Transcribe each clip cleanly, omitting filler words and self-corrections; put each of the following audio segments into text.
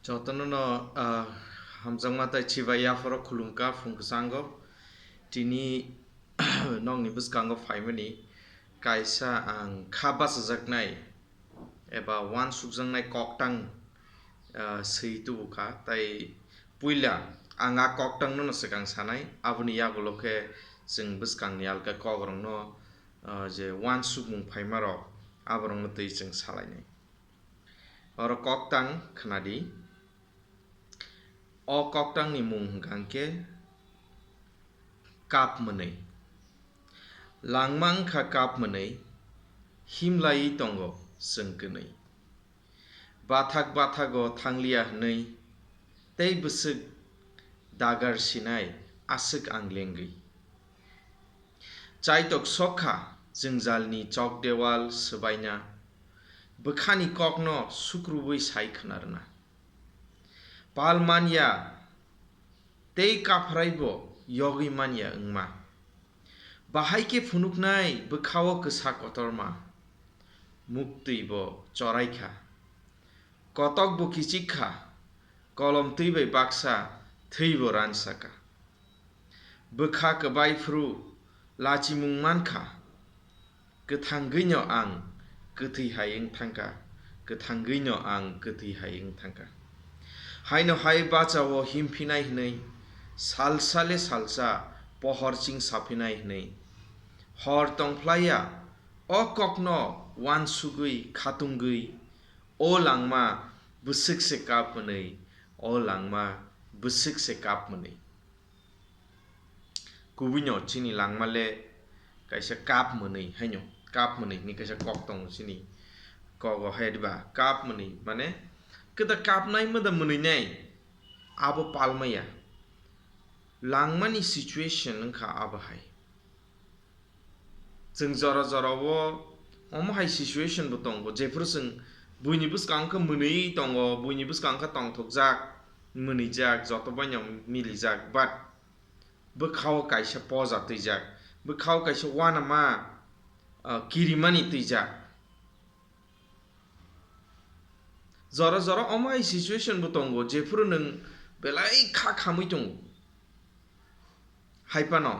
Jotono no hamjang mata chibaya foro khulungka phungksango tini nongni bwskango phaimani kaisa ang kha bachajaknai eba wan sukjaknai koktang sui tubuka tai puila anga koktang no sikang sanai aboni yagoloke jeng bwskangni alka kogrong no je wan sukmung phaimaro aborong tui jeng salainai oro koktang khnadi o koktang ni mung hingkangke Kapmwnwi langmang kha Kapmwnwi himlai tongo sengkwnwi bathak-bathago thanglia hnwi tei bwswk dagar sinai aswk anglengwi chaitok sokha jengjalni chok dewal swaina bwkhani kokno sukrubui sai khwnarwna palmanya tei kapraibo yogi manya wngma bahaike phunuknai bwkhao kwsa kotorma muktui bo choraikha kotok bo kichikha kolom tui bai baksa thui bo ransaka bwkha kbaifru lachimung mankha kwthangui no ang kwthui hai wngthangka kwthangui no ang kwthui hai wngthangka haino hai bachao himphinai hnwi salsale salsa pohor ching saphinai hnwi hor tongplaya o kokno wansugui khatungui o langma bwswk se Kapmwnwi o langma bwswk se Kapmwnwi kubino chini langmale kaisa Kapmwnwi haino Kapmwnwi ni kaisa koktang chini kogo haidba Kapmwnwi mane kda kapnai mada mwnwinai abo palmaya langmani situation wngkha abo hai jeng jora jorao omo hai situation bo tongo jefur jeng buini bwskangkha mwnwi tongo buini bwskangkha tongthokjak mwnwijak jotobaino milijak but bwkhao kaisa poja twijak bwkhao kaisa wanama kirimani twijak jora jora omo hai situation bo tongo jefur nung belai kha khamui tongo haipano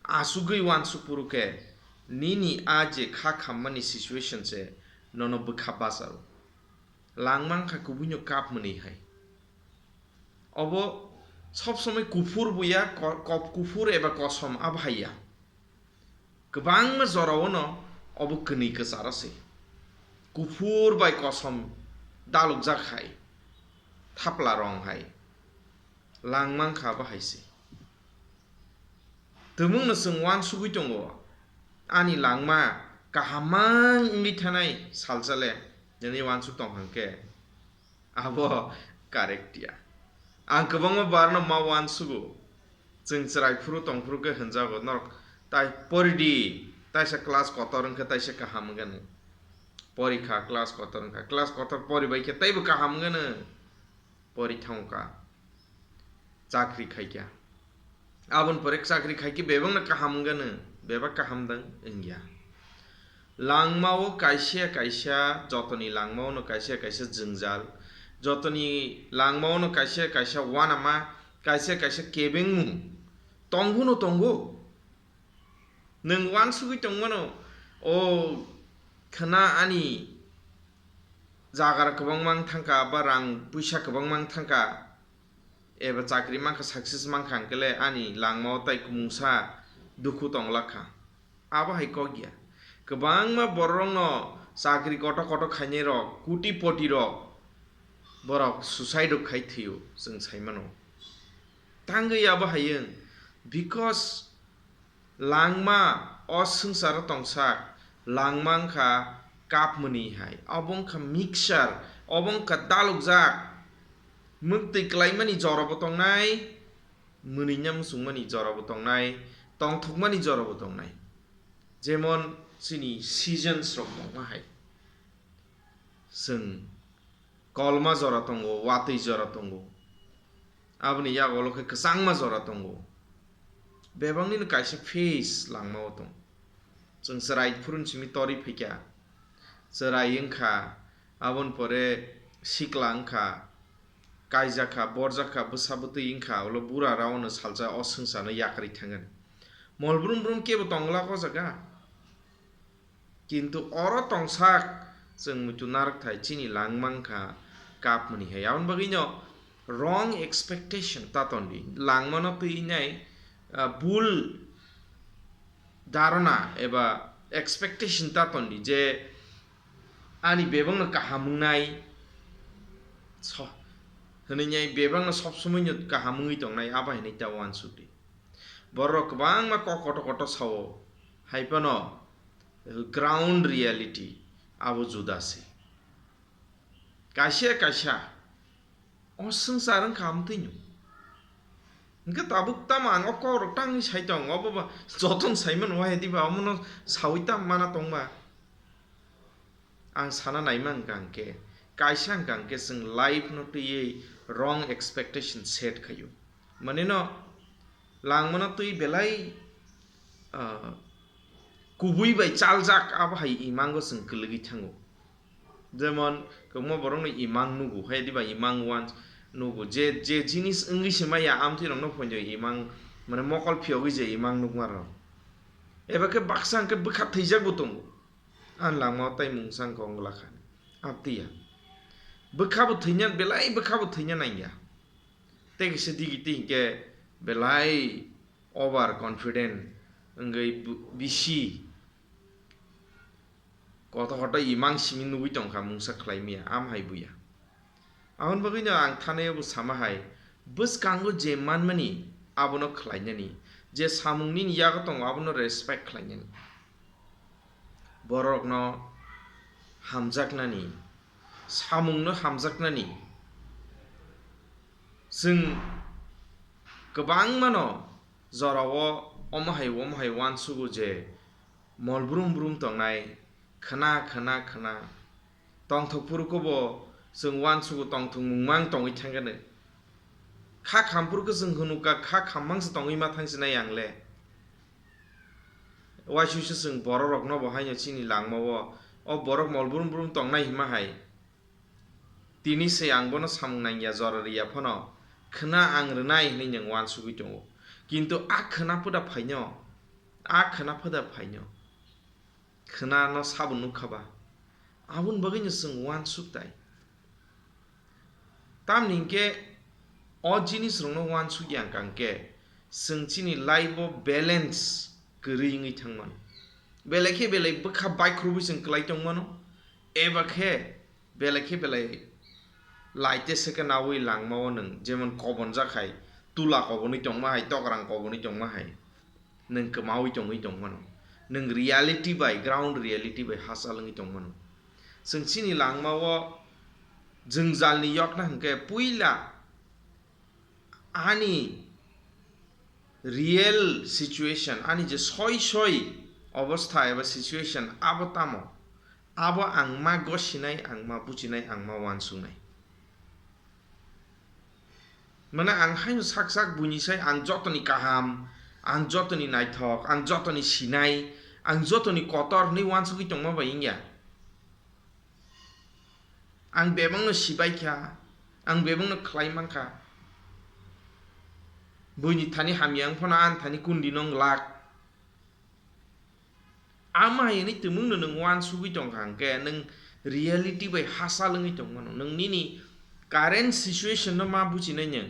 asugui wansukpuruke nini aje kha khammani situation se nono bwkha bacharo langmangkha kubino Kapmwnwi hai obo sob somoi kufur buya kufur eba kosom abhaiya kwbangma jorao no obo kwnwi kwcharase kufur bai kosom dalukjak hai thapla rong hai langmangkha bahaise tmung no chwng wansugui tongo ani langma kahamang wngwi thanai salsale nini wansuk tongkhangke abo correct ya ang kwbangma barno ma wansugo jeng chraifru tongfruke hwnjago norok tai poridi taisa class kotor wngkha taisa kaham wngkano porikha class kotor wngkha class kotor poribaikhe teibo kaham wngkano porithangka chakri khaikya abon pore chakri khaiki bebangna kaham wngkano beba kahamdang wngya langmao kaisa kaisa jotoni langmao no kaisa kaisa jengjal jotoni langmao no kaisa kaisa wanama kaisa kaisa kebengmung tongo no tongo nung wansugui tongmano o khana ani jagar kwbangmang thangka ba rang puisa kwbangmang thangka eba chakri mangkha success mangkha hingkele ani langmao tai kumungsa dukhu tonglakha abo hai kogya kwbangma borok no chakri kotok kotok khainai rok kuti poti rok borok suicide rok khai thiyo jeng saimano tangui abo haiyeng because langma o sungsaro tongsak langmangkha Kapmwnwi hai obongkha mixture obongkha dalukjak muktui klaimani jorabo tongnai mwnwina musungmani jorabo tongnai tongthokmani jorabo tongnai jemon chini seasons rok tongma hai jeng kolma jora tongo watui jora tongo aboni yagoloke kwchangma jora tongo bebangni no kaisa phase langmao tong jeng chrai phurun simi tori phikya chrai wngkha abon pore sikla angkha kaijaka borjaka bwsabwtwi ingkha ulo bura raono salja o swngchano yakri thangan molbrum brum kebo tongla ko jaga কিন্তু or টংসাক जों মুতু নারক থাই চিনি লাংমাংখা কাপমনি হে আউন বাগিনো wrong expectation তাতন্দি লাংমানো তুইনাই ভুল ধারণা এবা expectation তাতন্দি যে আনি বেবংনো কাহামুংনাই হনিনাই বেবংনো সব সময়নো কাহামুংই দংনাই আবাহিনাই তা ওয়ানসুটি বড় গোবাং মা কট কট Sao হাইপানো ground reality abo judase kaisa osung sarang kamtinyu ngka tabuk tamang okor tang saitong oboba jotong saiman wahedi ba omono sawita mana tongba ang sana naimang kangke kaisa kangke sing life no tiye wrong expectation set khayu maneno langmana tui belai kubui bai chaljak abahai imango sing kelegi thango jemon kemo borongno imang nugu haidi ba imang wan nugu je jinis english maya amthi rongno phonjo imang mane mokol phiogi je imang nug maro ebake baksang ke bukhat theijak butongo an langma tai mungsang kongla khan aptiya bukhabu theinya belai bukhabu theinya naia tege sedigi tingke belai over confident ngai bisi kota imang simin nugui tongkha mungsa khlaimia am haibuya ahon bagino ang thaneyabu samahai bwskango je manmani abono khlainani je samungni yago tong abono respect khlainani borokno hamjaknani samungno hamjaknani जों गोबां मानो जरावो omahai wansugo je molbrum brum tongnai khana tongthokpurkobo जों wansugo tongthung mungmang tongui thangane kha khampurko जों hunuka kha khammangse tongui ma thangsina yangle waisusu जों bororokno bohaino chini langmawo o borok molbrum brum tongnai himahai tini se angbono samungnangya jorariya phono khana angrnai hini जों wansugui tongo কিন্তু আখনা পদা ফাইনো খনা ন সাবুন নুখাবা আবুন বগিনো जों one সুকতাই তাম নিকে অ জিনিস রংনো one সুগিয়াং কাংকে जों চিনি লাইফ ব্যালেন্স গরিঙै थांमान बेलेखे बखा बाइख्रुबि जों क्लाइतंमानो एबाखे बेलेखे लाइटे सेकेन्ड आवै लांमाव नों जेमन कबन जाखाय तुला कबनै दंमाहाय तगरां कबनै दंमाहाय नों कमावै दंमानो नों रियलिटी बाय ग्राउंड रियलिटी बाय हासालङै दंमानो जों चिनि लांमाव जों जालनि यकना हंके पुइला आनि रियल सिचुएशन आनि जे सय अवस्था एबा सिचुएशन आबो तामो आबो आंमा गसिनाय आंमा बुजिनाय आंमा वानसुनाय माने आं हायनो साक बुनिसाय आं जतनि काहाम आं जतनि नायथक आं जतनि सिनाय आं जतनि कतर नै वानसुगि दंमा बायिंया आं बेबंनो सिबायखा आं बेबंनो ख्लाइमांखा बुनि थानि हामियां फना आन थानि कुन्दी नं लाक आमाय नि तुमुंनो नों वानसुगि दंखांके नों रियलिटी बाय हासालङै दंमानो नों निनि कारेन्ट सिचुएशन न मा बुजिनाय नों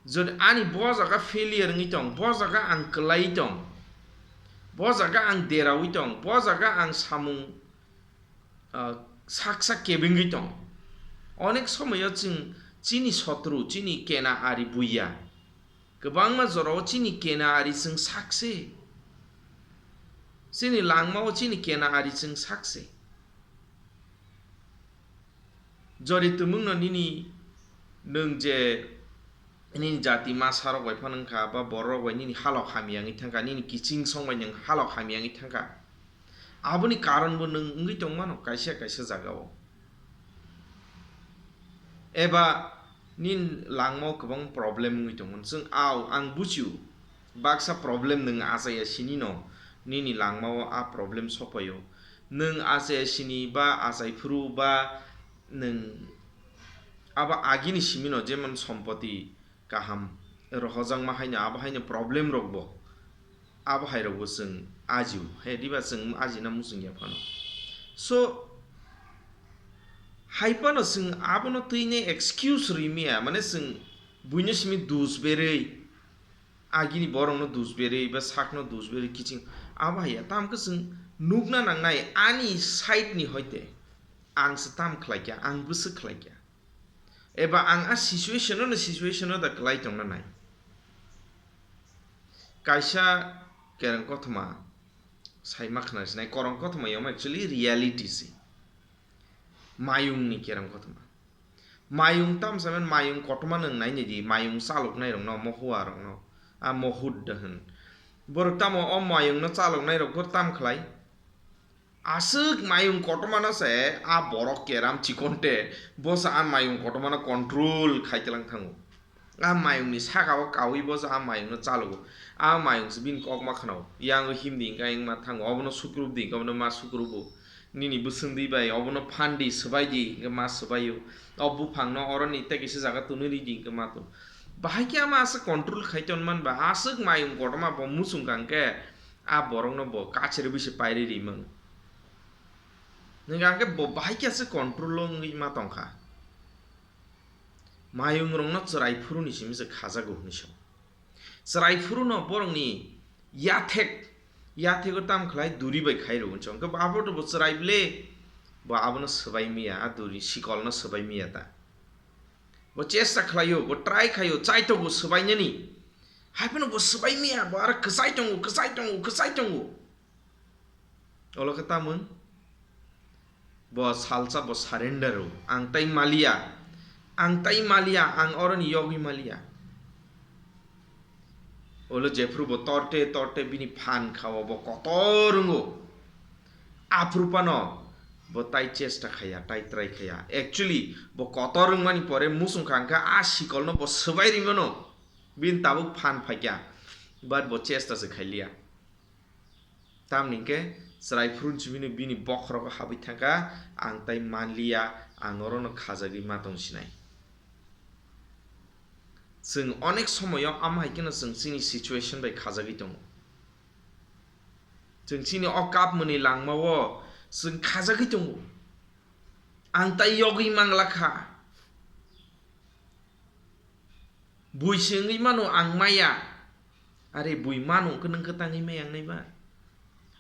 जद आनि बजागा फेलियर ngै दं बजागा आं क्लाइ दं बजागा आं देरावै दं बजागा आं सामुं साकसा केबिङै दं अनेक समयाव जों चिनि शत्रु चिनि केना आरि बुइया गोबां मा जराव चिनि केना आरि जों साकसे चिनि लांमाव चिनि केना आरि जों साकसे जरि तुमुंनो निनि नों जे निनि जाति मा सारक बाय फानंखा बा बरक बाय निनि हालक हामियाङै थांखा निनि किचिं संबाय नों हालक हामियाङै थांखा आबुनि कारणबो नों ngै दंमानो कायसे जागाव एबा निन लांमाव गोबां प्रब्लेम ngै दंमोन जों आं बुजियो बाक्सा प्रब्लेम नों आजाया सिनि न निनि लांमाव आ प्रब्लेम सफायो नों आजाया सिनि बा आजायफुरु बा neng aba agini simino jemon sampati kaham rohojang mahaina aba haina problem rokbo aba hairokbo sing aju he diba sing ajina musing ya phano so haipano sing abono tuine excuse rimia mane sing buine simi dus berei agini borong no dus berei ba sak no dus berei kiching aba ya tam ka sing nugna nangnai ani side ni hoite ang setam khlaikya ang busu khlaikya eba ang a situation no da klai tong na nai kaisa kerang kothma sai makhna sinai korong kothma yom actually reality si mayung ni kerang kothma mayung tam samen mayung kotma nang nai ni di mayung salok nai rong no mohua rong no a mohud dahan bor tam o mayung no salok nai rong ko tam khlai asuk mayung kotma na se a borok keram chikonte bosa a mayung kotma na control khaitelang thangu a mayung ni saka o kawi bosa a mayung no chalogo a mayung sbin kok ma khnau yang himdi ga ing ma thangu obono sukrub di obono ma sukrubu nini busundi bai obono phandi sbai di ga ma sbayu obu phangno oroni te kisi jaga tunuri di ga ma tu bahai kya ma asa control khaiton man ba asuk mayung kotma bo musung kangke a borong no bo kachre bisi pairi ri mang nengangke bo bahai kya se control lo ngi ma tongkha mayung rong no chrai phuru ni sim se khaja go ni so chrai phuru no borong ni yathek ko tam khlai duri bai khai ro chong ke babo to bo chrai ble bo abono sbai miya a duri sikol no sbai miya ta bo chesta khlayo bo try khayo chai to bo sbai ni hai pano bo sbai miya bo ar khsai tong olo kata mun bo salsa bo surrender ang tai malia ang oron yogi malia olo jefru bo torte bini phan khawa bo kotorungo aprupano bo tai chesta khaya tai try khaya actually bo kotorung mani pore musung khangka a sikol no bo sbai rimano bin tabuk phan phakya but bo chesta se khailia tam ningke srai frun chibini bini bokhro habi thaka ang tai manlia ang orono khajagi matong sinai sing onek somoyo amhai kena sing sini situation bai khajagi tong sing sini o Kapmwnwi langmawo sing khajagi tong ang tai yogi manglakha bui singi mano ang maya are bui mano keneng ketangi mayang nai ba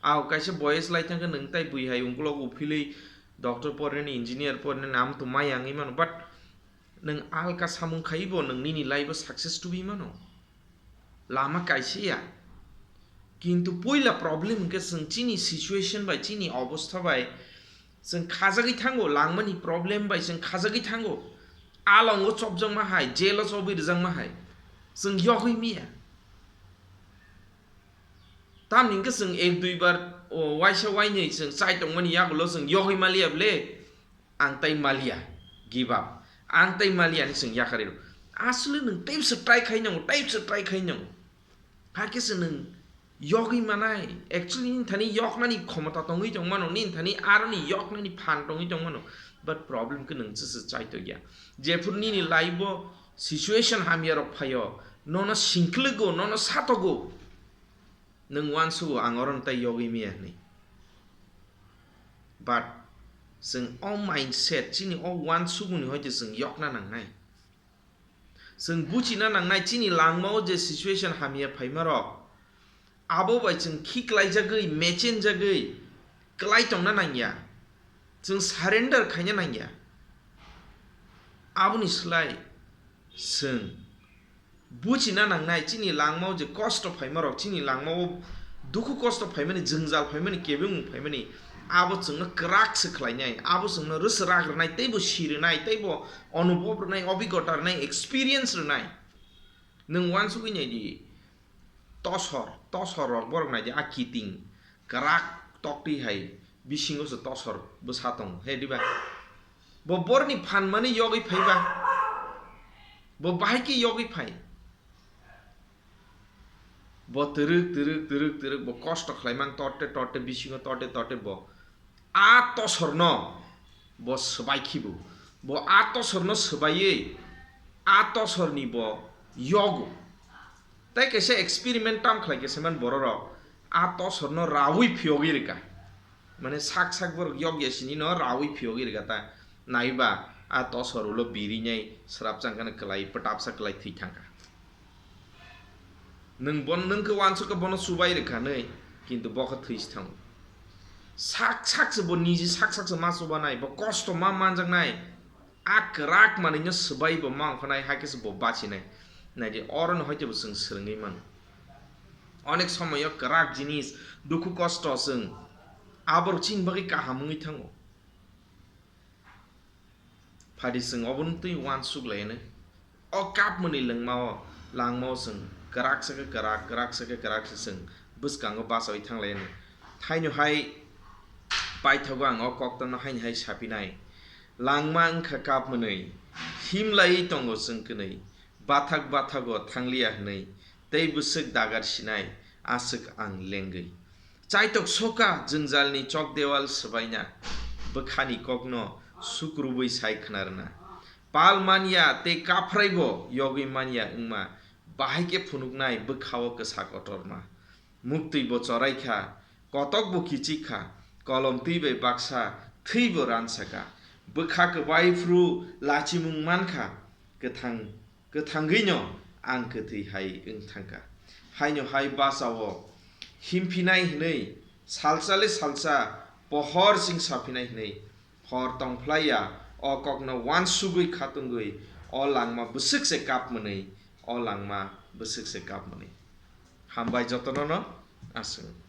aw kaisa boys lai tang nang tai bui hai ungklok upili doctor porne engineer porne nam to mayang imano but nang al ka samung khaibo nang nini lai ba success to bi mano lama kaisia kintu poila problem ke sing chini situation bai chini obostha bai sing khajagi thango langmani problem bai sing khajagi thango alongo chopjang ma hai jelo chobir jang ma hai sing yogui miya tam ning ke sing ek dui bar waisa wainei sing sai tong mani ya lo sing yogui malia ble ang tai malia give up ang tai malia ni sing ya khare asli nang type se try khai nyong ha ke sing nang yogi manai actually nin thani yok nani khomata tongi jong mano nin thani arni yok nani phan tongi jong mano but problem ke nang se chai to ya jefur ni laibo situation ham yarok phayo nono sinklugo nono satogo nang wansu ang oron tai yogi miya ni but sing all mindset chini all wansu ni hoje sing yok na nang nai sing buchi na nang nai chini langmao je situation ham ya phaimaro abo bai sing khiklai jagai mechen jagai klai tong na nang ya sing surrender khanya nang ya abuni slai sing buchi na nang nai chini langmao je cost of phaimaro chini langmao duku cost of phaimani jingjal phaimani kebung phaimani abo chungna krak se khlai nai abo chungna rus rag nai teibo shir nai teibo anubhob nai obigota nai experience nai nang wansu gi nai di tosor rok borok nai a kiting krak tokti hai bisingo se tosor busatong he diba bo borni phan mani yogi phaiba bo bahai ki yogi phai bo teruk bo kosto khlaimang torte bisingo torte bo a tosor no bo sbaikhibu bo atosorno sbaye atosorni bo yogo tai kaisa experiment tam khlai kaisa man bororo atosorno rawi phiogi rika mane sak bor yog yasini no rawi phiogi rika ta naiba atosor ulo biri nyai srap changkana klai patapsa klai thithangka nung ke wansu ka bono subai rika nei kintu bokha this thang sak se bo niji sak se ma suba nai bo kosto ma manjang nai akrak mane nyo subai bo mang khanai hakis bo bachi nai nai de oron hoite bo sing srngi man onek somoy krak jinis duku kosto sing abor chin bagi kahamui thango phadi sing obun tui wan suk lene o Kapmwnwi langmao sing krak se sing buskango basoi thanglene thaino hai pai thogang o koktang no hain hai sapinai langma angkha Kapmwnwi himlai tongo sing knei bathago thanglia hnei tei busuk dagar sinai asuk ang lengai chaitok soka jungjalni chok dewal sbaina bkhani kokno sukrubui sai khnarna palmania te kapraibo yogi mania ingma bahaike phunuknai bkhao ksak otorma mukti bo choraikha kotok bo kichikha kolom tibe baksa thibo ransaka bkha ke waifru lachimung mankha kethanggino ang kethi hai ingthangka haino hai basawo himphinai hnei salsa pohor sing saphinai hnei hor tongplaya o kokno wansugui khatungui o langma busuk se Kapmwnwi o langma busuk se Kapmwnwi hambai jotono no asung